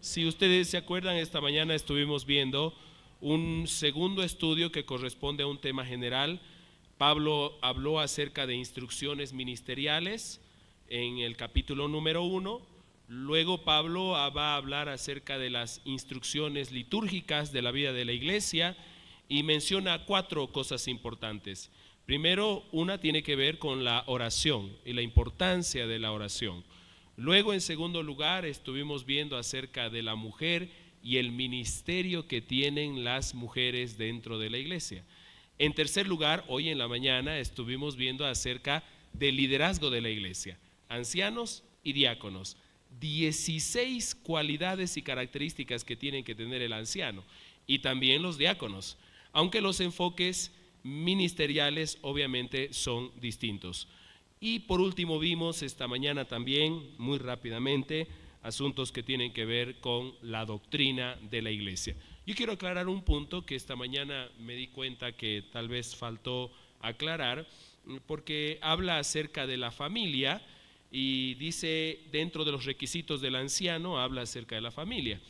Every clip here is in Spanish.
Si ustedes se acuerdan, esta mañana estuvimos viendo un segundo estudio que corresponde a un tema general. Pablo habló acerca de instrucciones ministeriales en el capítulo número 1. Luego Pablo va a hablar acerca de las instrucciones litúrgicas de la vida de la iglesia y menciona 4 cosas importantes. Primero, una tiene que ver con la oración y la importancia de la oración. Luego, en segundo lugar, estuvimos viendo acerca de la mujer y el ministerio que tienen las mujeres dentro de la iglesia. En tercer lugar, hoy en la mañana estuvimos viendo acerca del liderazgo de la iglesia, ancianos y diáconos. 16 cualidades y características que tienen que tener el anciano y también los diáconos, aunque los enfoques ministeriales obviamente son distintos. Y por último vimos esta mañana también, muy rápidamente, asuntos que tienen que ver con la doctrina de la iglesia. Yo quiero aclarar un punto que esta mañana me di cuenta que tal vez faltó aclarar, porque habla acerca de la familia y dice dentro de los requisitos del anciano, habla acerca de la familia.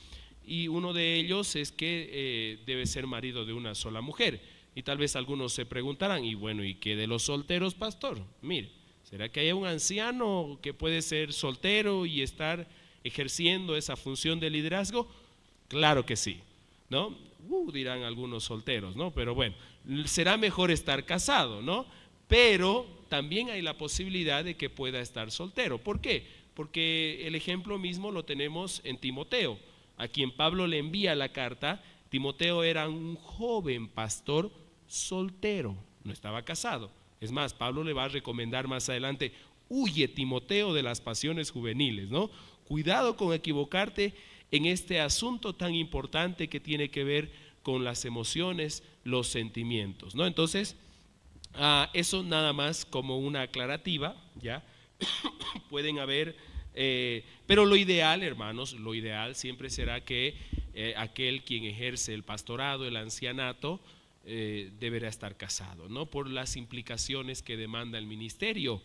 Y uno de ellos es que debe ser marido de una sola mujer. Y tal vez algunos se preguntarán, y bueno, ¿y qué de los solteros, pastor? Mire, ¿será que hay un anciano que puede ser soltero y estar ejerciendo esa función de liderazgo? Claro que sí, ¿no? Dirán algunos solteros, ¿no? Pero bueno, será mejor estar casado, ¿no? Pero también hay la posibilidad de que pueda estar soltero. ¿Por qué? Porque el ejemplo mismo lo tenemos en Timoteo, a quien Pablo le envía la carta. Timoteo era un joven pastor soltero, no estaba casado. Es más, Pablo le va a recomendar más adelante: huye, Timoteo, de las pasiones juveniles, ¿no? Cuidado con equivocarte en este asunto tan importante que tiene que ver con las emociones, los sentimientos, ¿no? Entonces, eso nada más como una aclarativa, ¿ya? Pueden haber, pero lo ideal, hermanos, lo ideal siempre será que aquel quien ejerce el pastorado, el ancianato, deberá estar casado, ¿no? Por las implicaciones que demanda el ministerio,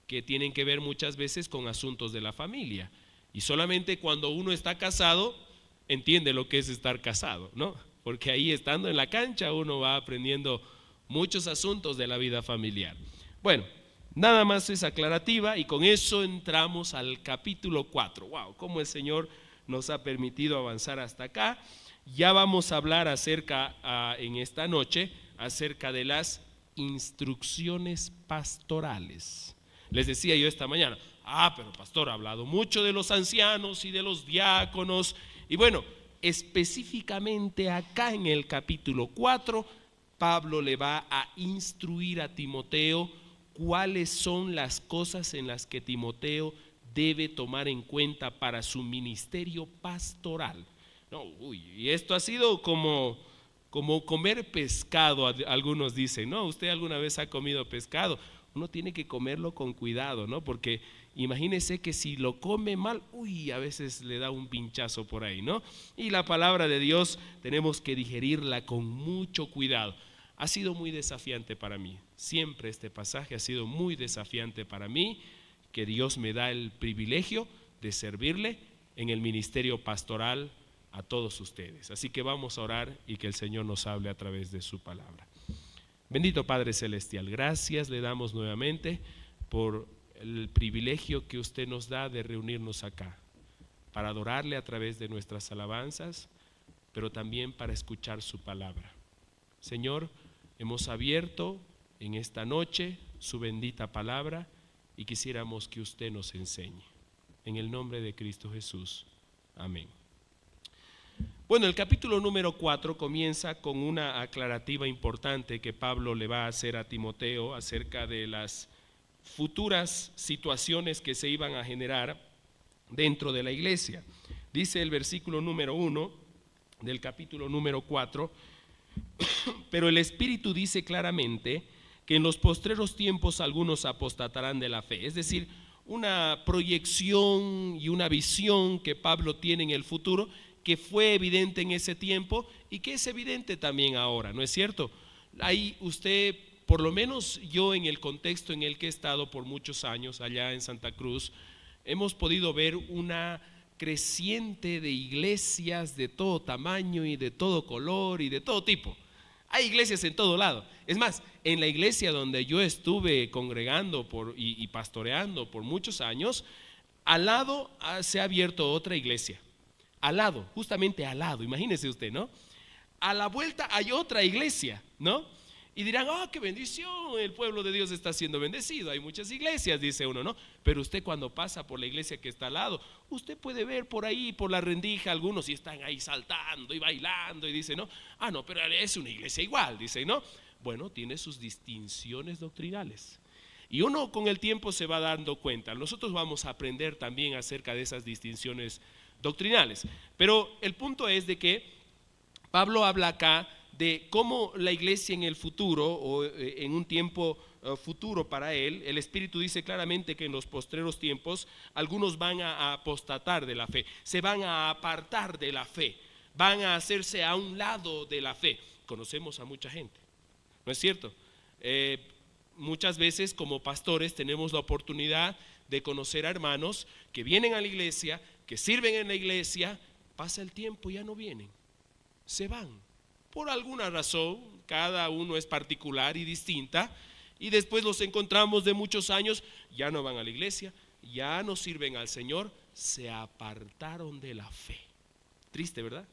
que tienen que ver muchas veces con asuntos de la familia. Y solamente cuando uno está casado entiende lo que es estar casado, ¿no? Porque ahí, estando en la cancha, uno va aprendiendo muchos asuntos de la vida familiar. Bueno, nada más es aclarativa y con eso entramos al capítulo 4. Wow, cómo el Señor nos ha permitido avanzar hasta acá. Ya vamos a hablar acerca, en esta noche, acerca de las instrucciones pastorales. Les decía yo esta mañana, pero pastor, ha hablado mucho de los ancianos y de los diáconos. Y bueno, específicamente acá en el capítulo 4, Pablo le va a instruir a Timoteo cuáles son las cosas en las que Timoteo debe tomar en cuenta para su ministerio pastoral. No, y esto ha sido como comer pescado, algunos dicen, ¿no? ¿Usted alguna vez ha comido pescado? Uno tiene que comerlo con cuidado, ¿no? Porque imagínese que si lo come mal, a veces le da un pinchazo por ahí, ¿no? Y la palabra de Dios tenemos que digerirla con mucho cuidado. Ha sido muy desafiante para mí, siempre este pasaje ha sido muy desafiante para mí, que Dios me da el privilegio de servirle en el ministerio pastoral a todos ustedes. Así que vamos a orar y que el Señor nos hable a través de su palabra. Bendito Padre Celestial, gracias le damos nuevamente por el privilegio que usted nos da de reunirnos acá, para adorarle a través de nuestras alabanzas, pero también para escuchar su palabra. Señor, hemos abierto en esta noche su bendita palabra y quisiéramos que usted nos enseñe. En el nombre de Cristo Jesús. Amén. Bueno, el capítulo número 4 comienza con una aclarativa importante que Pablo le va a hacer a Timoteo acerca de las futuras situaciones que se iban a generar dentro de la iglesia. Dice el versículo número 1 del capítulo número 4: pero el Espíritu dice claramente que en los postreros tiempos algunos apostatarán de la fe. Es decir, una proyección y una visión que Pablo tiene en el futuro, que fue evidente en ese tiempo y que es evidente también ahora, ¿no es cierto? Ahí usted, por lo menos yo, en el contexto en el que he estado por muchos años allá en Santa Cruz, hemos podido ver una creciente de iglesias de todo tamaño y de todo color y de todo tipo. Hay iglesias en todo lado. Es más, en la iglesia donde yo estuve congregando y pastoreando por muchos años, al lado se ha abierto otra iglesia. Al lado, justamente al lado, imagínese usted, ¿no? A la vuelta hay otra iglesia, ¿no? Y dirán, qué bendición, el pueblo de Dios está siendo bendecido. Hay muchas iglesias, dice uno, ¿no? Pero usted cuando pasa por la iglesia que está al lado, usted puede ver por ahí, por la rendija, algunos y están ahí saltando y bailando y dice, no, no, pero es una iglesia igual, dice, ¿no? Bueno, tiene sus distinciones doctrinales. Y uno con el tiempo se va dando cuenta. Nosotros vamos a aprender también acerca de esas distinciones doctrinales. Pero el punto es de que Pablo habla acá de cómo la iglesia en el futuro o en un tiempo futuro para él, el Espíritu dice claramente que en los postreros tiempos algunos van a apostatar de la fe, se van a apartar de la fe, van a hacerse a un lado de la fe. Conocemos a mucha gente, ¿no es cierto? Muchas veces como pastores tenemos la oportunidad de conocer a hermanos que vienen a la iglesia, que sirven en la iglesia, pasa el tiempo y ya no vienen, se van. Por alguna razón, cada uno es particular y distinta, y después los encontramos de muchos años, ya no van a la iglesia, ya no sirven al Señor, se apartaron de la fe. Triste, ¿verdad?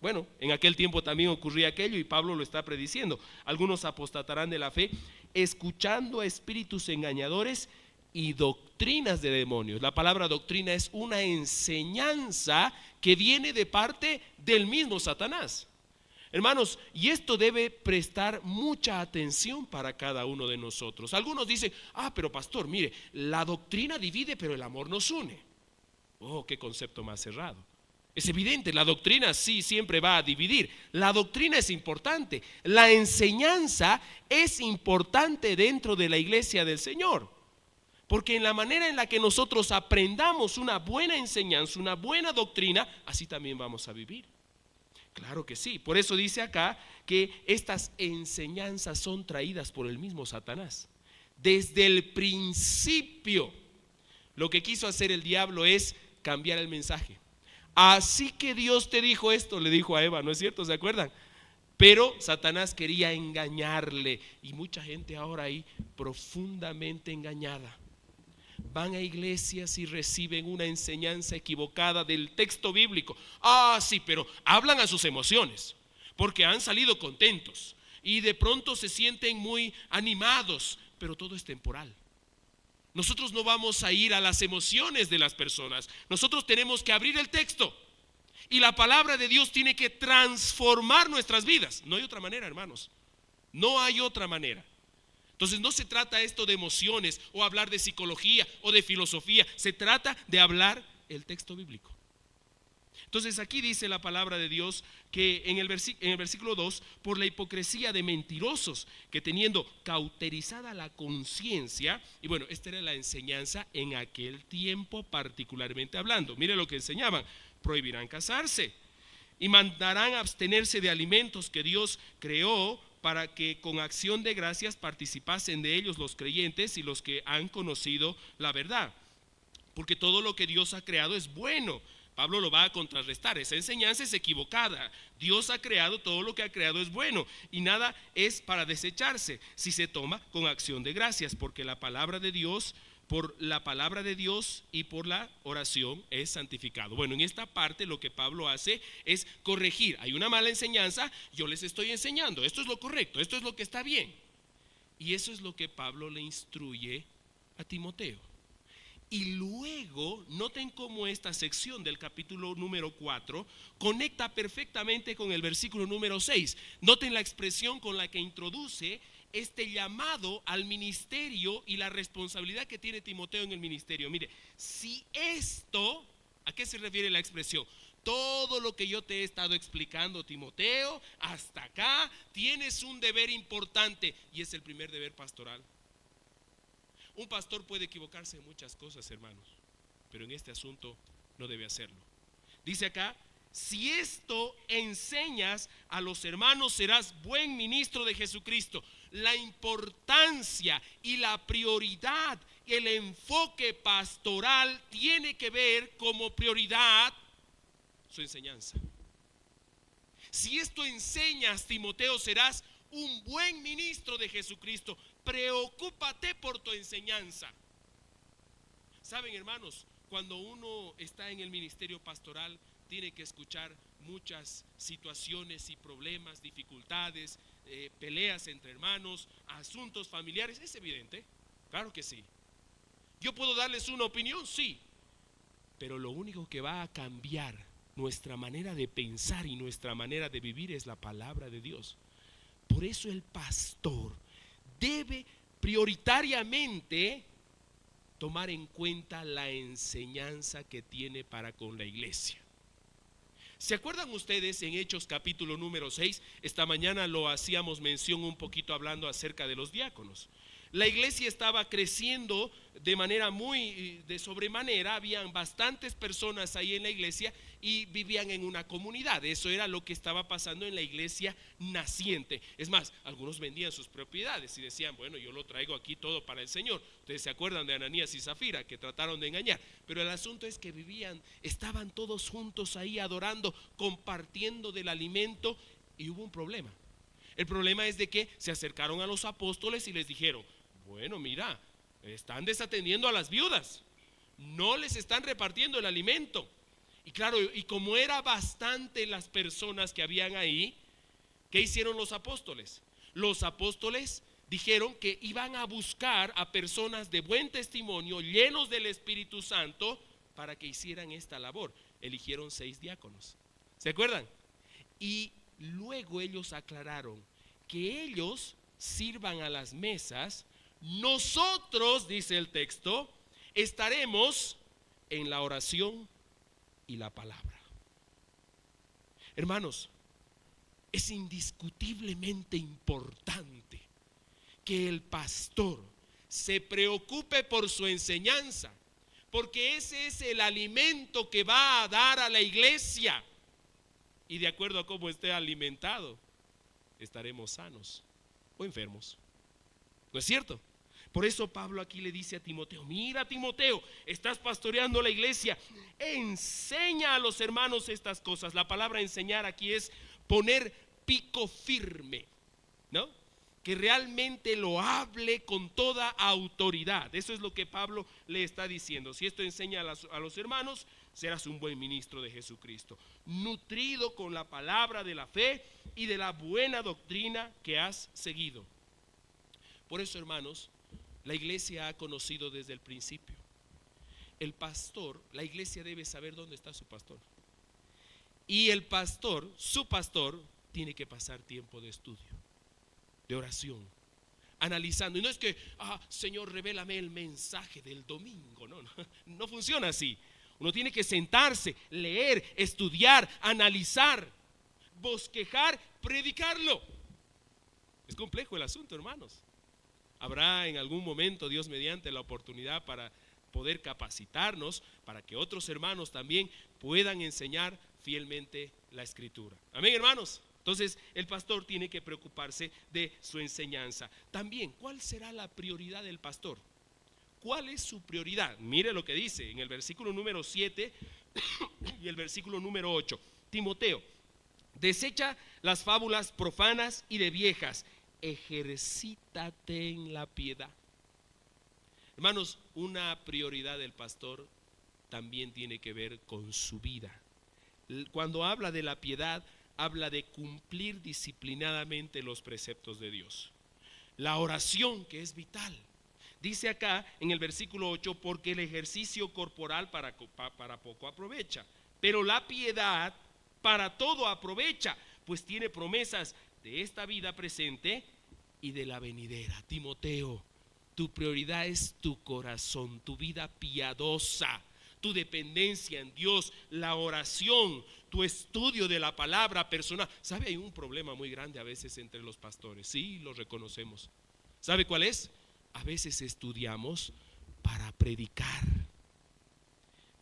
Bueno, en aquel tiempo también ocurría aquello y Pablo lo está prediciendo. Algunos apostatarán de la fe, escuchando a espíritus engañadores y doctrinas de demonios. La palabra doctrina es una enseñanza que viene de parte del mismo Satanás. Hermanos, y esto debe prestar mucha atención para cada uno de nosotros. Algunos dicen, pero pastor, mire, la doctrina divide, pero el amor nos une. Qué concepto más cerrado. Es evidente, la doctrina sí siempre va a dividir. La doctrina es importante. La enseñanza es importante dentro de la iglesia del Señor. Porque en la manera en la que nosotros aprendamos una buena enseñanza, una buena doctrina, así también vamos a vivir. Claro que sí, por eso dice acá que estas enseñanzas son traídas por el mismo Satanás. Desde el principio, lo que quiso hacer el diablo es cambiar el mensaje. Así que Dios te dijo esto, le dijo a Eva, ¿no es cierto? ¿Se acuerdan? Pero Satanás quería engañarle y mucha gente ahora ahí profundamente engañada. Van a iglesias y reciben una enseñanza equivocada del texto bíblico. Sí, pero hablan a sus emociones, porque han salido contentos y de pronto se sienten muy animados, pero todo es temporal. Nosotros no vamos a ir a las emociones de las personas. Nosotros tenemos que abrir el texto y la palabra de Dios tiene que transformar nuestras vidas. No hay otra manera, hermanos. No hay otra manera. Entonces no se trata esto de emociones o hablar de psicología o de filosofía, se trata de hablar el texto bíblico. Entonces aquí dice la palabra de Dios que en el versículo 2, por la hipocresía de mentirosos que teniendo cauterizada la conciencia, y bueno, esta era la enseñanza en aquel tiempo particularmente hablando. Mire lo que enseñaban, prohibirán casarse y mandarán abstenerse de alimentos que Dios creó para que con acción de gracias participasen de ellos los creyentes y los que han conocido la verdad. Porque todo lo que Dios ha creado es bueno. Pablo lo va a contrarrestar, esa enseñanza es equivocada. Dios ha creado, todo lo que ha creado es bueno y nada es para desecharse si se toma con acción de gracias, porque la palabra de Dios, por la palabra de Dios y por la oración es santificado. Bueno, en esta parte lo que Pablo hace es corregir. Hay una mala enseñanza, yo les estoy enseñando, esto es lo correcto, esto es lo que está bien. Y eso es lo que Pablo le instruye a Timoteo. Y luego, noten cómo esta sección del capítulo número 4 conecta perfectamente con el versículo número 6. Noten la expresión con la que introduce este llamado al ministerio y la responsabilidad que tiene Timoteo en el ministerio. Mire, si esto, ¿a qué se refiere la expresión? Todo lo que yo te he estado explicando, Timoteo, hasta acá, tienes un deber importante y es el primer deber pastoral. Un pastor puede equivocarse en muchas cosas, hermanos, pero en este asunto no debe hacerlo. Dice acá, si esto enseñas a los hermanos, serás buen ministro de Jesucristo. La importancia y la prioridad el enfoque pastoral tiene que ver como prioridad su enseñanza. Si esto enseñas, Timoteo, serás un buen ministro de Jesucristo. Preocúpate por tu enseñanza. Saben, hermanos, cuando uno está en el ministerio pastoral, tiene que escuchar muchas situaciones y problemas, dificultades, peleas entre hermanos, asuntos familiares. Es evidente, claro que sí. Yo puedo darles una opinión, sí, pero lo único que va a cambiar nuestra manera de pensar y nuestra manera de vivir es la palabra de Dios. Por eso el pastor debe prioritariamente tomar en cuenta la enseñanza que tiene para con la iglesia. ¿Se acuerdan ustedes en Hechos capítulo número 6? Esta mañana lo hacíamos mención un poquito hablando acerca de los diáconos. La iglesia estaba creciendo de manera muy de sobremanera, habían bastantes personas ahí en la iglesia y vivían en una comunidad. Eso era lo que estaba pasando en la iglesia naciente. Es más, algunos vendían sus propiedades y decían, bueno, yo lo traigo aquí todo para el Señor. Ustedes se acuerdan de Ananías y Zafira, que trataron de engañar, pero el asunto es que estaban todos juntos ahí adorando, compartiendo del alimento, y hubo un problema. El problema es de que se acercaron a los apóstoles y les dijeron, bueno, mira, están desatendiendo a las viudas, no les están repartiendo el alimento. Y claro, y como era bastante las personas que habían ahí, ¿qué hicieron los apóstoles? Los apóstoles dijeron que iban a buscar a personas de buen testimonio, llenos del Espíritu Santo, para que hicieran esta labor. Eligieron 6 diáconos. ¿Se acuerdan? Y luego ellos aclararon que ellos sirvan a las mesas. Nosotros, dice el texto, estaremos en la oración y la palabra. Hermanos, es indiscutiblemente importante que el pastor se preocupe por su enseñanza, porque ese es el alimento que va a dar a la iglesia. Y de acuerdo a cómo esté alimentado, estaremos sanos o enfermos. ¿No es cierto? Por eso Pablo aquí le dice a Timoteo, mira Timoteo, estás pastoreando la iglesia, enseña a los hermanos estas cosas. La palabra enseñar aquí es poner pico firme, ¿no? Que realmente lo hable con toda autoridad. Eso es lo que Pablo le está diciendo. Si esto enseña a los hermanos, serás un buen ministro de Jesucristo, nutrido con la palabra de la fe y de la buena doctrina que has seguido. Por eso, hermanos, la iglesia ha conocido desde el principio. El pastor, la iglesia debe saber dónde está su pastor. Y el pastor, su pastor, tiene que pasar tiempo de estudio, de oración, analizando. Y no es que, Señor, revélame el mensaje del domingo. No funciona así. Uno tiene que sentarse, leer, estudiar, analizar, bosquejar, predicarlo. Es complejo el asunto, hermanos. Habrá en algún momento, Dios mediante, la oportunidad para poder capacitarnos, para que otros hermanos también puedan enseñar fielmente la Escritura. Amén, hermanos. Entonces el pastor tiene que preocuparse de su enseñanza. También, ¿cuál será la prioridad del pastor? ¿Cuál es su prioridad? Mire lo que dice en el versículo número 7 y el versículo número 8. Timoteo, desecha las fábulas profanas y de viejas, ejercítate en la piedad. Hermanos, una prioridad del pastor también tiene que ver con su vida. Cuando habla de la piedad, habla de cumplir disciplinadamente los preceptos de Dios. La oración, que es vital. Dice acá en el versículo 8, porque el ejercicio corporal para poco aprovecha, pero la piedad para todo aprovecha, pues tiene promesas de esta vida presente y de la venidera. Timoteo, tu prioridad es tu corazón, tu vida piadosa, tu dependencia en Dios, la oración, tu estudio de la palabra personal. ¿Sabe? Hay un problema muy grande a veces entre los pastores, sí, lo reconocemos. ¿Sabe cuál es? A veces estudiamos para predicar,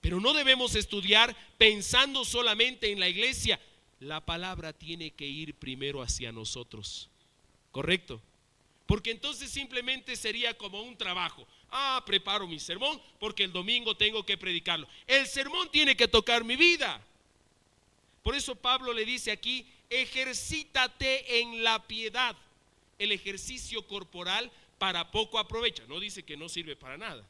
pero no debemos estudiar pensando solamente en la iglesia. La palabra tiene que ir primero hacia nosotros, ¿correcto? Porque entonces simplemente sería como un trabajo. Preparo mi sermón porque el domingo tengo que predicarlo. El sermón tiene que tocar mi vida. Por eso Pablo le dice aquí: ejercítate en la piedad. El ejercicio corporal para poco aprovecha. No dice que no sirve para nada.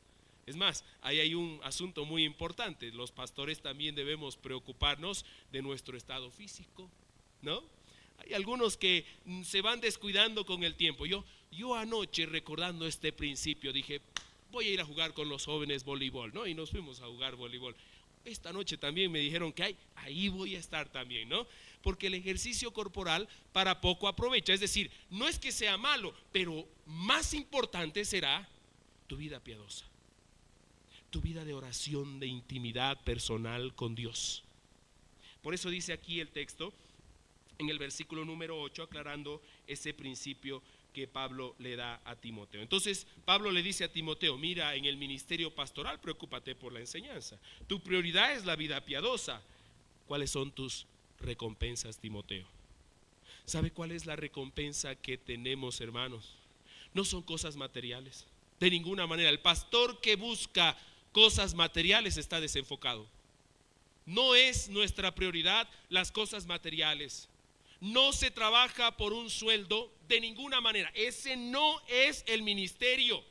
Es más, ahí hay un asunto muy importante. Los pastores también debemos preocuparnos de nuestro estado físico, ¿no? Hay algunos que se van descuidando con el tiempo. Yo anoche, recordando este principio, dije: voy a ir a jugar con los jóvenes voleibol, ¿no? Y nos fuimos a jugar voleibol. Esta noche también me dijeron que ahí voy a estar también, ¿no? Porque el ejercicio corporal para poco aprovecha. Es decir, no es que sea malo, pero más importante será tu vida piadosa, tu vida de oración, de intimidad personal con Dios. Por eso dice aquí el texto, en el versículo número 8, aclarando ese principio que Pablo le da a Timoteo. Entonces Pablo le dice a Timoteo: mira, en el ministerio pastoral preocúpate por la enseñanza. Tu prioridad es la vida piadosa. ¿Cuáles son tus recompensas, Timoteo? ¿Sabe cuál es la recompensa que tenemos, hermanos? No son cosas materiales, de ninguna manera. El pastor que busca cosas materiales está desenfocado. No es nuestra prioridad las cosas materiales. No se trabaja por un sueldo de ninguna manera. Ese no es el ministerio.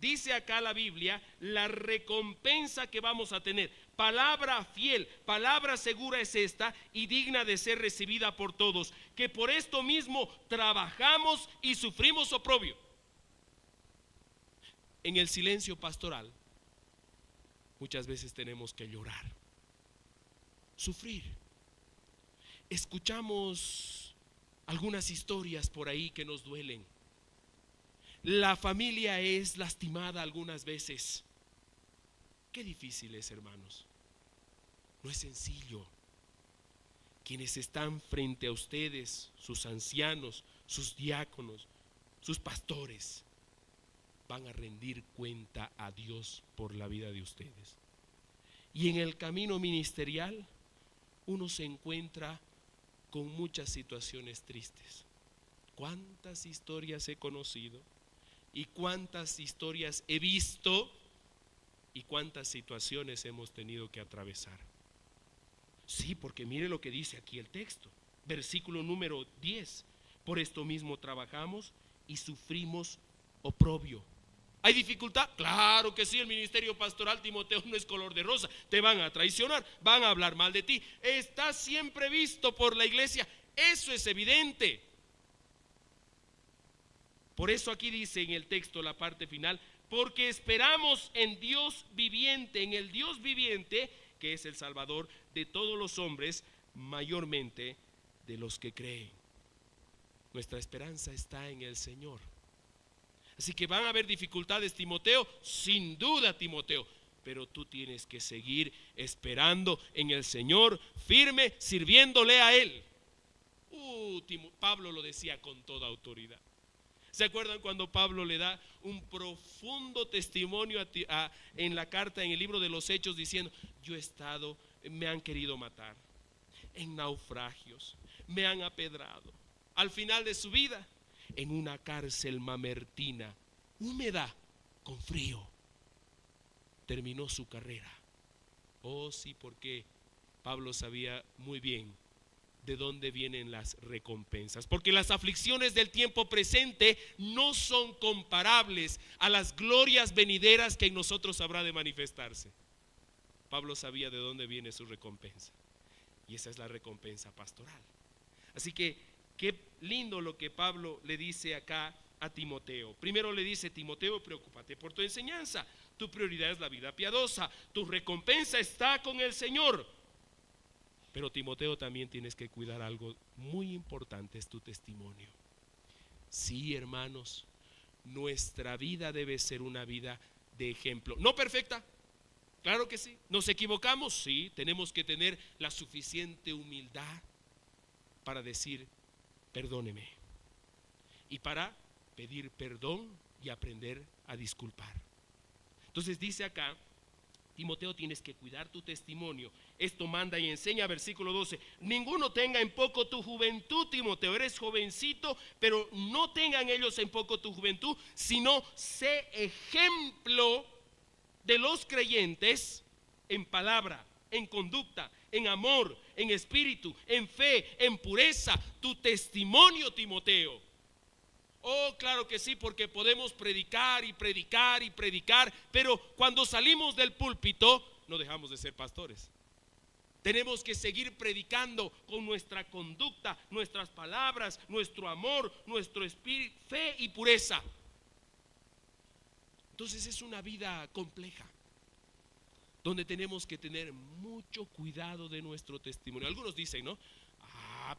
Dice acá la Biblia la recompensa que vamos a tener. Palabra fiel, palabra segura es esta y digna de ser recibida por todos, que por esto mismo trabajamos y sufrimos oprobio. En el silencio pastoral muchas veces tenemos que llorar, sufrir. Escuchamos algunas historias por ahí que nos duelen. La familia es lastimada algunas veces. Qué difícil es, hermanos. No es sencillo. Quienes están frente a ustedes, sus ancianos, sus diáconos, sus pastores, van a rendir cuenta a Dios por la vida de ustedes. Y en el camino ministerial uno se encuentra con muchas situaciones tristes. ¿Cuántas historias he conocido? ¿Y cuántas historias he visto? ¿Y cuántas situaciones hemos tenido que atravesar? Sí, porque mire lo que dice aquí el texto. Versículo número 10. Por esto mismo trabajamos y sufrimos oprobio. ¿Hay dificultad? Claro que sí. El ministerio pastoral, Timoteo, no es color de rosa. Te van a traicionar, van a hablar mal de ti. Estás siempre visto por la iglesia. Eso es evidente. Por eso aquí dice en el texto, la parte final: porque esperamos en Dios viviente, en el Dios viviente, que es el Salvador de todos los hombres, mayormente de los que creen. Nuestra esperanza está en el Señor. Así que van a haber dificultades, Timoteo, sin duda, Timoteo, pero tú tienes que seguir esperando en el Señor, firme, sirviéndole a Él. Pablo lo decía con toda autoridad. ¿Se acuerdan cuando Pablo le da un profundo testimonio en la carta, en el libro de los Hechos, diciendo: yo he estado, me han querido matar, en naufragios, me han apedrado? Al final de su vida, en una cárcel mamertina, húmeda, con frío, terminó su carrera. Oh sí, porque Pablo sabía muy bien de dónde vienen las recompensas, porque las aflicciones del tiempo presente no son comparables a las glorias venideras que en nosotros habrá de manifestarse. Pablo sabía de dónde viene su recompensa, y esa es la recompensa pastoral. Así que qué lindo lo que Pablo le dice acá a Timoteo. Primero le dice: Timoteo, preocúpate por tu enseñanza, tu prioridad es la vida piadosa, tu recompensa está con el Señor. Pero Timoteo, también tienes que cuidar algo muy importante: es tu testimonio. Sí, hermanos, nuestra vida debe ser una vida de ejemplo. No perfecta, claro que sí. Nos equivocamos, sí. Tenemos que tener la suficiente humildad para decir: perdóneme, y para pedir perdón y aprender a disculpar. Entonces dice acá Timoteo, tienes que cuidar tu testimonio. Esto manda y enseña, versículo 12. Ninguno tenga en poco tu juventud, Timoteo. Eres jovencito, pero no tengan ellos en poco tu juventud, sino sé ejemplo de los creyentes en palabra, en conducta, en amor, en espíritu, en fe, en pureza. Tu testimonio, Timoteo. Oh, claro que sí, porque podemos predicar y predicar y predicar, pero cuando salimos del púlpito no dejamos de ser pastores. Tenemos que seguir predicando con nuestra conducta, nuestras palabras, nuestro amor, nuestro espíritu, fe y pureza. Entonces es una vida compleja, donde tenemos que tener mucho cuidado de nuestro testimonio. Algunos dicen, ¿no?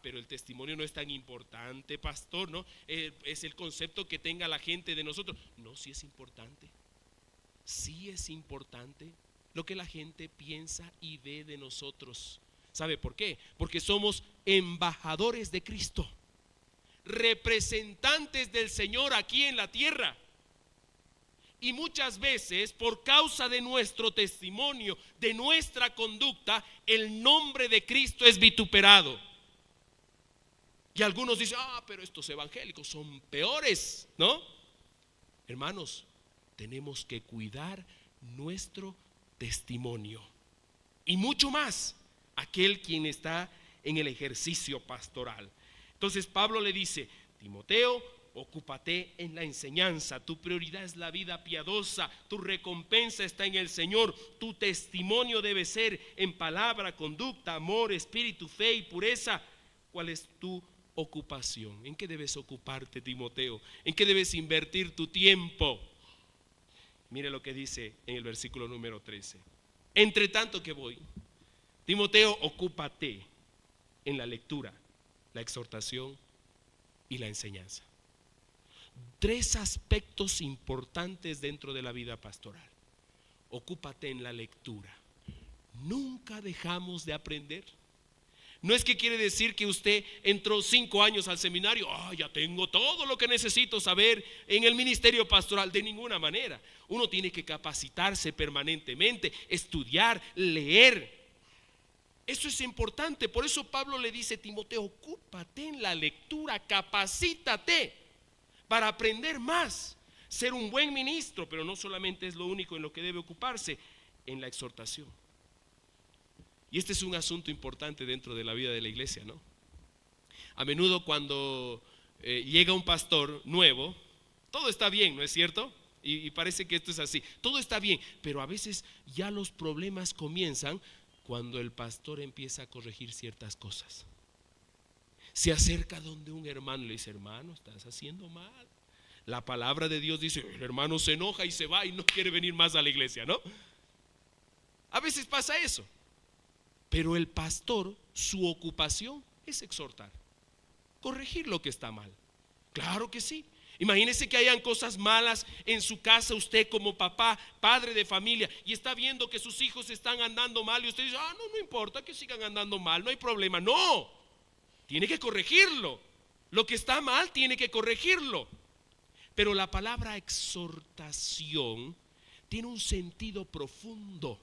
Pero el testimonio no es tan importante, pastor, ¿no? Es el concepto que tenga la gente de nosotros. No, sí es importante. Sí es importante lo que la gente piensa y ve de nosotros. ¿Sabe por qué? Porque somos embajadores de Cristo, representantes del Señor aquí en la tierra. Y muchas veces, por causa de nuestro testimonio, de nuestra conducta, el nombre de Cristo es vituperado. Y algunos dicen, pero estos evangélicos son peores, ¿no? Hermanos, tenemos que cuidar nuestro testimonio. Y mucho más, aquel quien está en el ejercicio pastoral. Entonces Pablo le dice, Timoteo, ocúpate en la enseñanza. Tu prioridad es la vida piadosa. Tu recompensa está en el Señor. Tu testimonio debe ser en palabra, conducta, amor, espíritu, fe y pureza. ¿Cuál es tu ocupación? ¿En qué debes ocuparte, Timoteo? ¿En qué debes invertir tu tiempo? Mire lo que dice en el versículo número 13. Entre tanto que voy, Timoteo, ocúpate en la lectura, la exhortación y la enseñanza. 3 aspectos importantes dentro de la vida pastoral. Ocúpate en la lectura. Nunca dejamos de aprender. No es que quiere decir que usted entró 5 años al seminario, ya tengo todo lo que necesito saber en el ministerio pastoral. De ninguna manera. Uno tiene que capacitarse permanentemente, estudiar, leer. Eso es importante. Por eso Pablo le dice, Timoteo, ocúpate en la lectura, capacítate para aprender más, ser un buen ministro. Pero no solamente es lo único en lo que debe ocuparse, en la exhortación. Y este es un asunto importante dentro de la vida de la iglesia, ¿no? A menudo cuando llega un pastor nuevo, todo está bien, ¿no es cierto? Y parece que esto es así, todo está bien, pero a veces ya los problemas comienzan cuando el pastor empieza a corregir ciertas cosas. Se acerca donde un hermano le dice, hermano, estás haciendo mal. La palabra de Dios dice, el hermano se enoja y se va y no quiere venir más a la iglesia, ¿no? A veces pasa eso. Pero el pastor, su ocupación es exhortar, corregir lo que está mal. Claro que sí. Imagínese que hayan cosas malas en su casa, usted como papá, padre de familia, y está viendo que sus hijos están andando mal y usted dice, no importa que sigan andando mal, no hay problema. No, tiene que corregirlo. Lo que está mal tiene que corregirlo. Pero la palabra exhortación tiene un sentido profundo.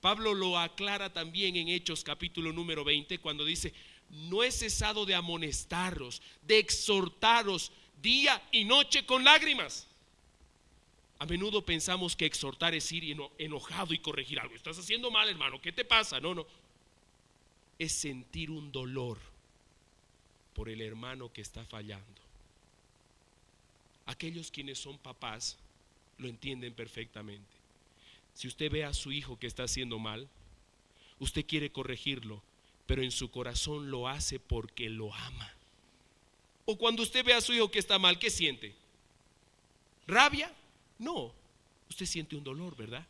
Pablo lo aclara también en Hechos capítulo número 20 cuando dice, no he cesado de amonestaros, de exhortaros día y noche con lágrimas. A menudo pensamos que exhortar es ir enojado y corregir algo. Estás haciendo mal, hermano, ¿qué te pasa? No. Es sentir un dolor por el hermano que está fallando. Aquellos quienes son papás lo entienden perfectamente. Si usted ve a su hijo que está haciendo mal, usted quiere corregirlo, pero en su corazón lo hace porque lo ama. O cuando usted ve a su hijo que está mal, ¿qué siente? ¿Rabia? No, usted siente un dolor, ¿verdad?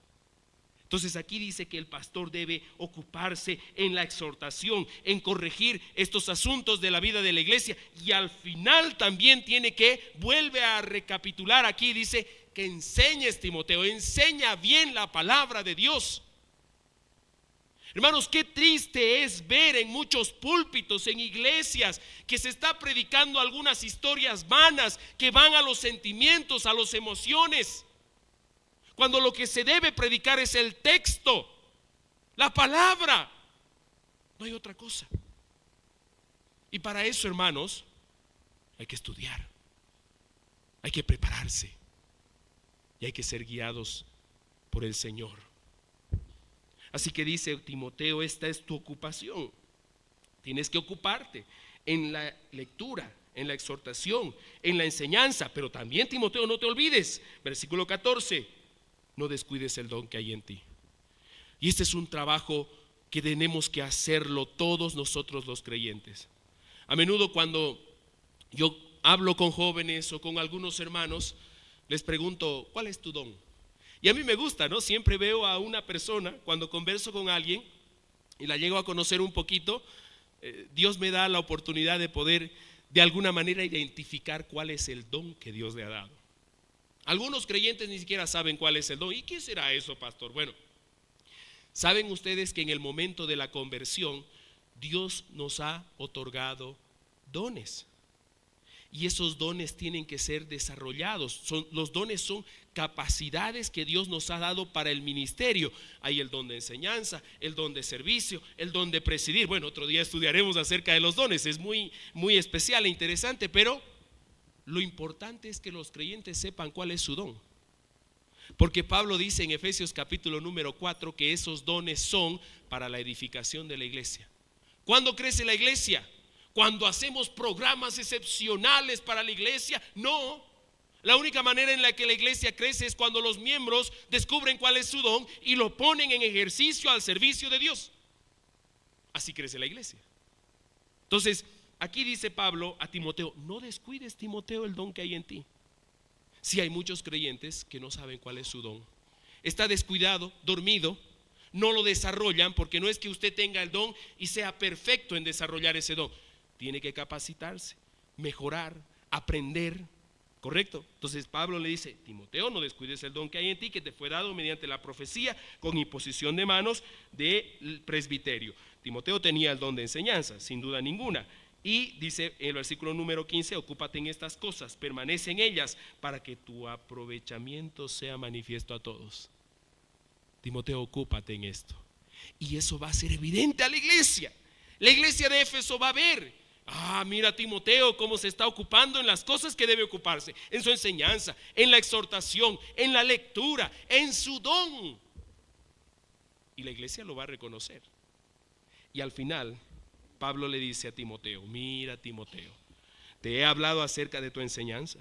Entonces aquí dice que el pastor debe ocuparse en la exhortación, en corregir estos asuntos de la vida de la iglesia, y al final también tiene que, vuelve a recapitular aquí, dice que enseñes, Timoteo, enseña bien la palabra de Dios. Hermanos, qué triste es ver en muchos púlpitos, en iglesias, que se está predicando algunas historias vanas que van a los sentimientos, a las emociones. cuando lo que se debe predicar es el texto, la palabra. No hay otra cosa. Y para eso, hermanos, hay que estudiar, hay que prepararse y hay que ser guiados por el Señor. Así que dice Timoteo, esta es tu ocupación. Tienes que ocuparte en la lectura, en la exhortación, en la enseñanza. Pero también, Timoteo, no te olvides, versículo 14, no descuides el don que hay en ti. Y este es un trabajo que tenemos que hacerlo todos nosotros los creyentes. A menudo cuando yo hablo con jóvenes o con algunos hermanos, les pregunto, ¿cuál es tu don? Y a mí me gusta, ¿no? Siempre veo a una persona, cuando converso con alguien y la llego a conocer un poquito, Dios me da la oportunidad de poder de alguna manera identificar cuál es el don que Dios le ha dado. Algunos creyentes ni siquiera saben cuál es el don. ¿Y qué será eso, pastor? Bueno, saben ustedes que en el momento de la conversión Dios nos ha otorgado dones. Y esos dones tienen que ser desarrollados. Los dones son capacidades que Dios nos ha dado para el ministerio. Hay el don de enseñanza, el don de servicio, el don de presidir. Bueno, otro día estudiaremos acerca de los dones. Es muy, muy especial e interesante, pero lo importante es que los creyentes sepan cuál es su don. Porque Pablo dice en Efesios capítulo número 4 que esos dones son para la edificación de la iglesia. ¿Cuándo crece la iglesia? ¿Cuando hacemos programas excepcionales para la iglesia? No. La única manera en la que la iglesia crece es cuando los miembros descubren cuál es su don y lo ponen en ejercicio al servicio de Dios. Así crece la iglesia. Entonces, aquí dice Pablo a Timoteo, no descuides, Timoteo, el don que hay en ti. Sí, hay muchos creyentes que no saben cuál es su don. Está descuidado, dormido, no lo desarrollan, porque no es que usted tenga el don y sea perfecto en desarrollar ese don. Tiene que capacitarse, mejorar, aprender, ¿correcto? Entonces Pablo le dice, Timoteo, no descuides el don que hay en ti, que te fue dado mediante la profecía con imposición de manos del presbiterio. Timoteo tenía el don de enseñanza, sin duda ninguna. Y dice en el versículo número 15, ocúpate en estas cosas, permanece en ellas, para que tu aprovechamiento sea manifiesto a todos. Timoteo, ocúpate en esto. Y eso va a ser evidente a la iglesia. La iglesia de Éfeso va a ver, mira Timoteo cómo se está ocupando en las cosas que debe ocuparse, en su enseñanza, en la exhortación, en la lectura, en su don. Y la iglesia lo va a reconocer. Y al final Pablo le dice a Timoteo, mira Timoteo, te he hablado acerca de tu enseñanza,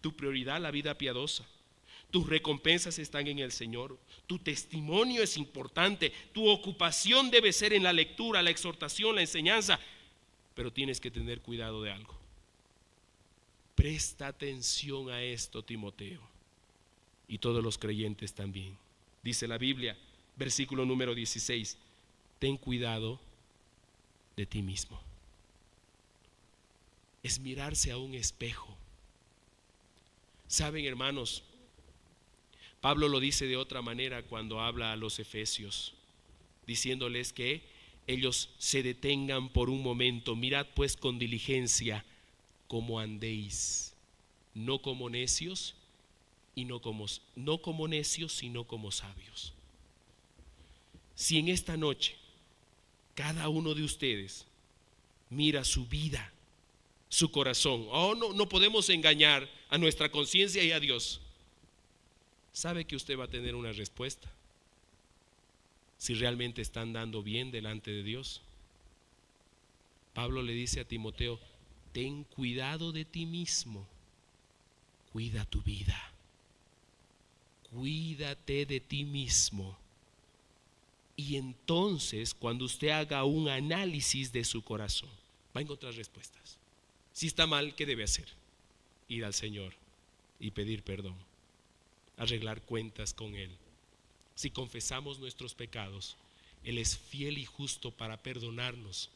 tu prioridad la vida piadosa, tus recompensas están en el Señor, tu testimonio es importante, tu ocupación debe ser en la lectura, la exhortación, la enseñanza, pero tienes que tener cuidado de algo. Presta atención a esto, Timoteo, y todos los creyentes también. Dice la Biblia, versículo número 16, ten cuidado de ti mismo. Es mirarse a un espejo. Saben, hermanos, Pablo lo dice de otra manera cuando habla a los efesios, diciéndoles que ellos se detengan por un momento. Mirad pues con diligencia cómo andéis, no como necios y no como necios, sino como sabios. Si en esta noche cada uno de ustedes mira su vida, su corazón, no podemos engañar a nuestra conciencia y a Dios. Sabe que usted va a tener una respuesta si realmente está andando bien delante de Dios. Pablo le dice a Timoteo, ten cuidado de ti mismo, cuida tu vida, cuídate de ti mismo. Y entonces cuando usted haga un análisis de su corazón, va a encontrar respuestas. Si está mal, ¿qué debe hacer? Ir al Señor y pedir perdón, arreglar cuentas con Él. Si confesamos nuestros pecados, Él es fiel y justo para perdonarnos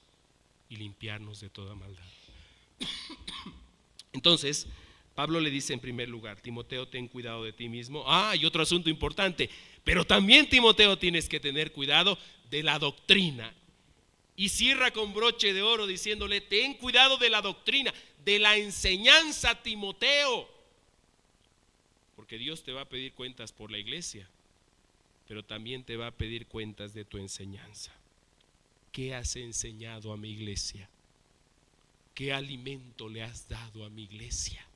y limpiarnos de toda maldad. Entonces, Pablo le dice en primer lugar, Timoteo, ten cuidado de ti mismo. Y otro asunto importante, pero también Timoteo tienes que tener cuidado de la doctrina. Y cierra con broche de oro diciéndole, ten cuidado de la doctrina, de la enseñanza, Timoteo. Porque porque Dios te va a pedir cuentas por la iglesia, pero también te va a pedir cuentas de tu enseñanza. ¿Qué has enseñado a mi iglesia? ¿Qué alimento le has dado a mi iglesia?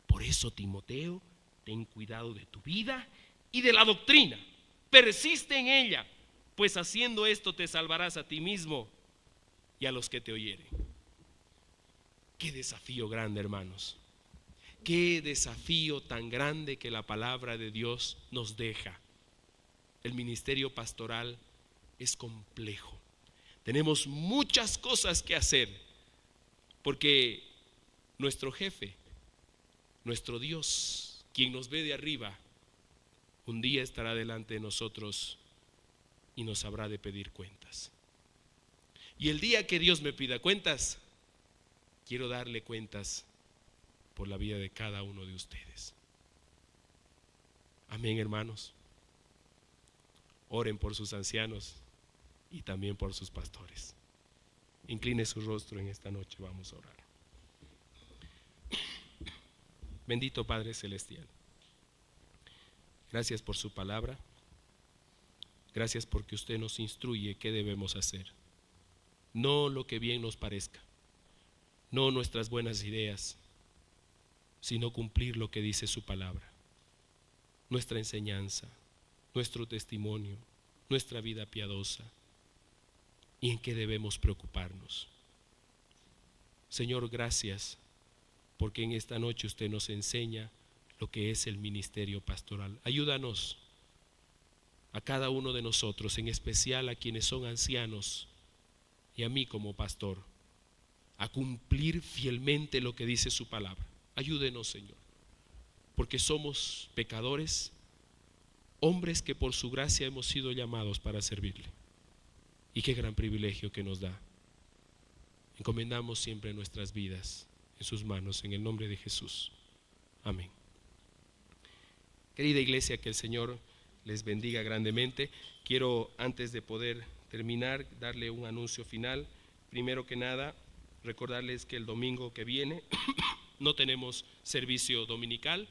Por eso, Timoteo, ten cuidado de tu vida y de la doctrina. Persiste en ella, pues haciendo esto te salvarás a ti mismo y a los que te oyeren. Qué desafío grande, hermanos. Qué desafío tan grande que la palabra de Dios nos deja. El ministerio pastoral es complejo. Tenemos muchas cosas que hacer, porque nuestro jefe, nuestro Dios, quien nos ve de arriba, un día estará delante de nosotros y nos habrá de pedir cuentas. Y el día que Dios me pida cuentas, quiero darle cuentas por la vida de cada uno de ustedes. Amén, hermanos. Oren por sus ancianos y también por sus pastores. Incline su rostro en esta noche, vamos a orar. Bendito Padre Celestial, gracias por su palabra. Gracias porque usted nos instruye qué debemos hacer. No lo que bien nos parezca, no nuestras buenas ideas, sino cumplir lo que dice su palabra. Nuestra enseñanza, nuestro testimonio, nuestra vida piadosa y en qué debemos preocuparnos. Señor, gracias porque en esta noche usted nos enseña lo que es el ministerio pastoral. Ayúdanos a cada uno de nosotros, en especial a quienes son ancianos y a mí como pastor, a cumplir fielmente lo que dice su palabra. Ayúdenos, Señor, porque somos pecadores, hombres que por su gracia hemos sido llamados para servirle. Y qué gran privilegio que nos da. Encomendamos siempre nuestras vidas en sus manos, en el nombre de Jesús. Amén. Querida iglesia, que el Señor les bendiga grandemente. Quiero, antes de poder terminar, darle un anuncio final. Primero que nada, recordarles que el domingo que viene no tenemos servicio dominical.